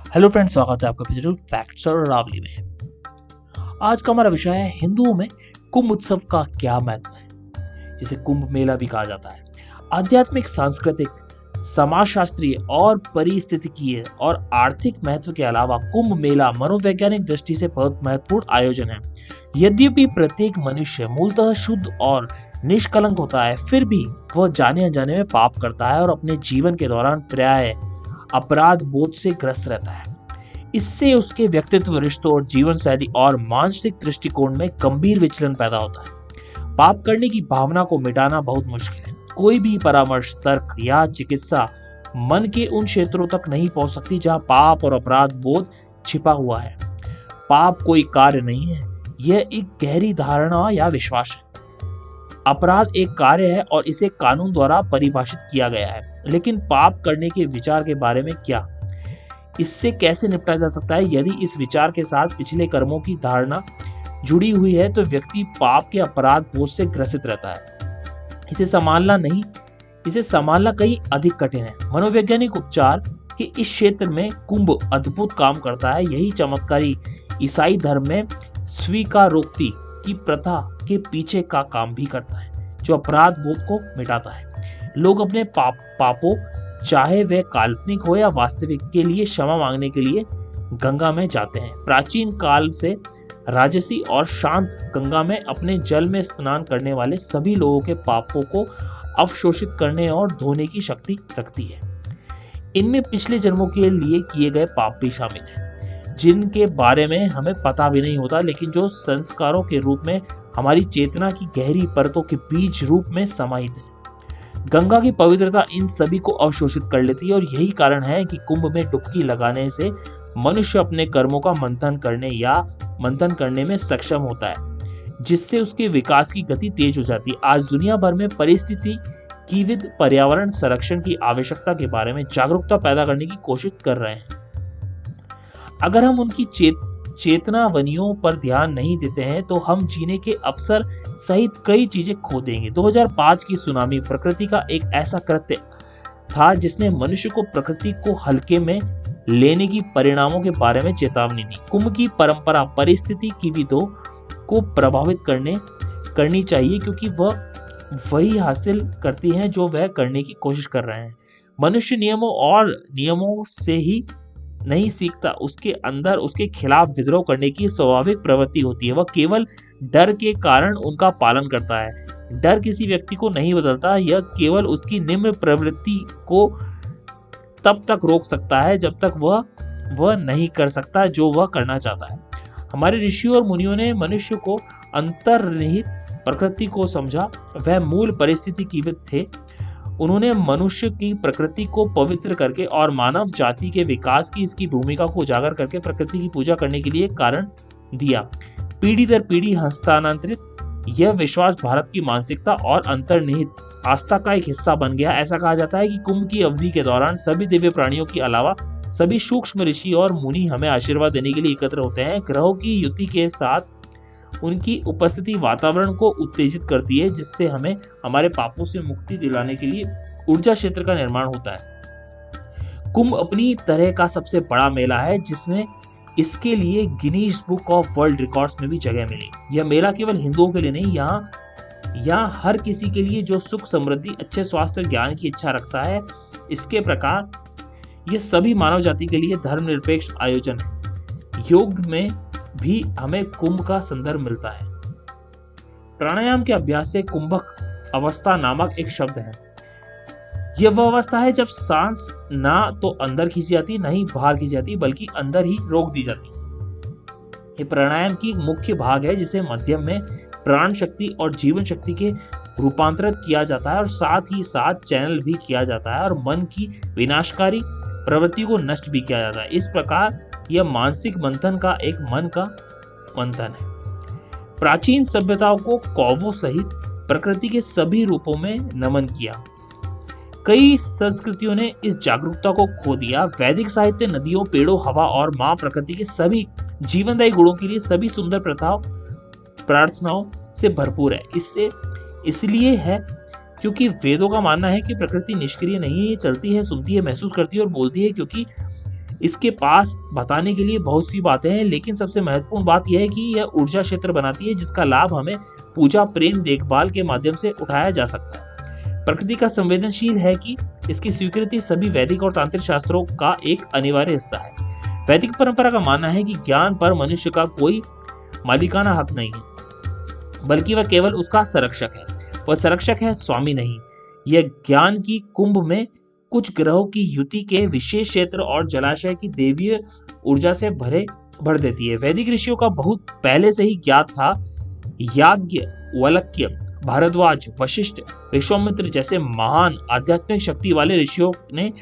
Hello friends, स्वागत है आपका फिजिकल फैक्ट्स और रावली में। आज का हमारा विषय है हिंदुओं में कुंभ उत्सव का क्या महत्व है, जिसे कुंभ मेला भी कहा जाता है। आध्यात्मिक, सांस्कृतिक, समाजशास्त्रीय और पारिस्थितिकीय और आर्थिक महत्व के अलावा कुंभ मेला मनोवैज्ञानिक दृष्टि से बहुत महत्वपूर्ण आयोजन है। यद्यपि प्रत्येक मनुष्य मूलतः शुद्ध और निष्कलंक होता है, फिर भी वह जाने अनजाने में पाप करता है और अपने जीवन के दौरान प्रायः अपराध बोध से ग्रस्त रहता है। इससे उसके व्यक्तित्व, रिश्तों और जीवन शैली और मानसिक दृष्टिकोण में गंभीर विचलन पैदा होता है। पाप करने की भावना को मिटाना बहुत मुश्किल है। कोई भी परामर्श, तर्क या चिकित्सा मन के उन क्षेत्रों तक नहीं पहुंच सकती जहां पाप और अपराध बोध छिपा हुआ है। पाप कोई कार्य नहीं है, यह एक गहरी धारणा या विश्वास है। अपराध एक कार्य है और इसे कानून द्वारा परिभाषित किया गया है, लेकिन पाप करने के विचार के बारे में क्या, इससे कैसे निपटा जा सकता है? यदि इस विचार के साथ पिछले कर्मों की धारणा जुड़ी हुई है तो व्यक्ति पाप के अपराध बोध से ग्रसित रहता है। इसे संभालना कहीं अधिक कठिन है। मनोवैज्ञानिक उपचार के इस क्षेत्र में कुंभ अद्भुत काम करता है। यही चमत्कारी ईसाई धर्म में स्वीकारोक्ति की प्रथा के पीछे का काम भी करता है, जो अपराध बोध को मिटाता है। लोग अपने पापों, चाहे वह काल्पनिक हो या वास्तविक, के लिए क्षमा मांगने के लिए गंगा में जाते हैं। प्राचीन काल से राजसी और शांत गंगा में अपने जल में स्नान करने वाले सभी लोगों के पापों को अवशोषित करने और धोने की शक्ति रखती है। इनमें पिछले जन्मों के लिए किए गए पाप भी शामिल हैं, जिनके बारे में हमें पता भी नहीं होता, लेकिन जो संस्कारों के रूप में हमारी चेतना की गहरी परतों के बीज रूप में समाहित है। गंगा की पवित्रता इन सभी को अवशोषित कर लेती है और यही कारण है कि कुंभ में डुबकी लगाने से मनुष्य अपने कर्मों का मंथन करने में सक्षम होता है, जिससे उसके विकास की गति तेज हो जाती है। आज दुनिया भर में पारिस्थितिकीविद पर्यावरण संरक्षण की आवश्यकता के बारे में जागरूकता पैदा करने की कोशिश कर रहे हैं। अगर हम उनकी चेतनावनियों पर ध्यान नहीं देते हैं तो हम जीने के अवसर सहित कई चीजें खो देंगे। 2005 की सुनामी प्रकृति का एक ऐसा कृत्य था जिसने मनुष्य को प्रकृति को हल्के में लेने की परिणामों के बारे में चेतावनी दी। कुंभ की परंपरा पारिस्थितिकीविदों को प्रभावित करनी चाहिए, क्योंकि वह वही हासिल करती हैं जो वह करने की कोशिश कर रहे हैं। मनुष्य नियमों से ही नहीं सीखता, उसके अंदर उसके खिलाफ विद्रोह करने की स्वाभाविक प्रवृत्ति होती है। वह केवल डर के कारण उनका पालन करता है। डर किसी व्यक्ति को नहीं बदलता, यह केवल उसकी निम्न प्रवृत्ति को तब तक रोक सकता है जब तक वह नहीं कर सकता जो वह करना चाहता है। हमारे ऋषियों और मुनियों ने मनुष्य को अंतर्निहित प्रकृति को समझा। वह मूल पारिस्थितिकीविद थे। उन्होंने मनुष्य की प्रकृति को पवित्र करके और मानव जाति के विकास की इसकी भूमिका को उजागर करके प्रकृति की पूजा करने के लिए एक कारण दिया। पीढ़ी दर पीढ़ी हस्तांतरित यह विश्वास भारत की मानसिकता और अंतर्निहित आस्था का एक हिस्सा बन गया। ऐसा कहा जाता है कि कुंभ की अवधि के दौरान सभी दिव्य प्राणियों के अलावा सभी सूक्ष्म ऋषि और मुनि हमें आशीर्वाद देने के लिए एकत्र होते हैं। ग्रहों की युति के साथ उनकी उपस्थिति वातावरण को उत्तेजित करती है, जिससे हमें हमारे पापों से मुक्ति दिलाने के लिए ऊर्जा क्षेत्र का निर्माण होता है। कुंभ अपनी तरह का सबसे बड़ा मेला है, जिसने इसके लिए Guinness book of world records में भी जगह मिली। यह मेला केवल हिंदुओं के लिए नहीं, यहाँ हर किसी के लिए जो सुख, समृद्धि, अच्छे स्वास्थ्य, ज्ञान की इच्छा रखता है। इसके प्रकार यह सभी मानव जाति के लिए धर्मनिरपेक्ष आयोजन है। योग में भी हमें कुंभ का संदर्भ मिलता है। प्राणायाम के अभ्यास से कुंभक अवस्था नामक एक शब्द है। यह वह अवस्था है जब सांस ना तो अंदर खींची जाती, ना ही बाहर खींची जाती, बल्कि अंदर ही रोक दी जाती। यह प्राणायाम की मुख्य भाग है, जिसे मध्यम में प्राण शक्ति और जीवन शक्ति के रूपांतरित किया जाता है और साथ ही साथ चैनल भी किया जाता है और मन की विनाशकारी प्रवृत्ति को नष्ट भी किया जाता है। इस प्रकार यह मानसिक मंथन का एक मन का मंथन है। प्राचीन सभ्यताओं को कौवों सहित प्रकृति के सभी रूपों में नमन किया। कई संस्कृतियों ने इस जागरूकता को खो दिया। वैदिक साहित्य नदियों, पेड़ों, हवा और मां प्रकृति के सभी जीवनदायी गुणों के लिए सभी सुंदर प्रार्थनाओं से भरपूर है। इसलिए है क्योंकि वेदों का मानना है कि प्रकृति निष्क्रिय नहीं है, ये चलती है, सुनती है, महसूस करती है और बोलती है, क्योंकि इसके पास बताने के लिए बहुत सी बातें हैं, लेकिन सबसे महत्वपूर्ण बात यह है कि यह ऊर्जा क्षेत्र बनाती है जिसका लाभ हमें पूजा, प्रेम, देखभाल के माध्यम से उठाया जा सकता है। प्रकृति का संवेदनशील है कि इसकी स्वीकृति सभी वैदिक और तांत्रिक शास्त्रों का एक अनिवार्य हिस्सा है। वैदिक परंपरा का मानना है कि ज्ञान पर मनुष्य का कोई मालिकाना हक नहीं है, बल्कि वह केवल उसका संरक्षक है। वह संरक्षक है, स्वामी नहीं। यह ज्ञान की कुंभ में कुछ ग्रहों की युति के विशेष क्षेत्र और जलाशय की देवीय ऊर्जा से भर देती है। वैदिक ऋषियों का बहुत पहले से ही ज्ञात था। याज्ञवल्क्य, भारद्वाज, वशिष्ठ, विश्वामित्र जैसे महान आध्यात्मिक शक्ति वाले ऋषियों ने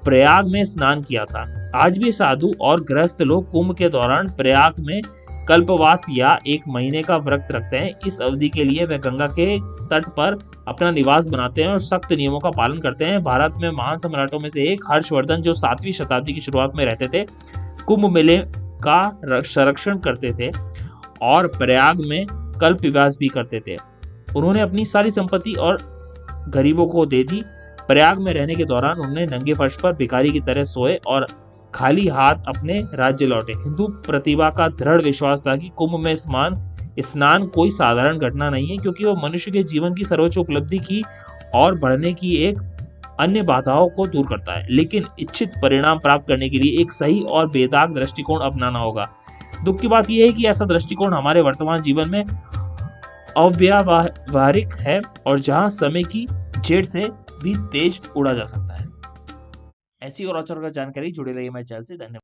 प्रयाग में स्नान किया था। आज भी साधु और गृहस्थ लोग कुंभ के दौरान प्रयाग में कल्पवास या 1 महीने का व्रत रखते हैं। इस अवधि के लिए वे गंगा के तट पर अपना निवास बनाते हैं और सख्त नियमों का पालन करते हैं। भारत में महान सम्राटों में से एक हर्षवर्धन, जो 7वीं शताब्दी की शुरुआत में रहते थे, कुंभ मेले का संरक्षण करते थे और प्रयाग में कल्पवास भी करते थे। उन्होंने अपनी सारी संपत्ति और गरीबों को दे दी। प्रयाग में रहने के दौरान उन्होंने नंगे फर्श पर भिखारी की तरह सोए और खाली हाथ अपने राज्य लौटे। हिंदू प्रतिभा का दृढ़ विश्वास था कि कुंभ में स्नान कोई साधारण घटना नहीं है, क्योंकि वह मनुष्य के जीवन की सर्वोच्च उपलब्धि की और बढ़ने की एक अन्य बाधाओं को दूर करता है। लेकिन इच्छित परिणाम प्राप्त करने के लिए एक सही और बेदाग दृष्टिकोण अपनाना होगा। दुख की बात यह है कि ऐसा दृष्टिकोण हमारे वर्तमान जीवन में अव्यावहारिक है और जहां समय की जेट से भी तेज उड़ा जा सकता है। ऐसी और जानकारी जुड़े रहिए मेरे चैनल से। धन्यवाद।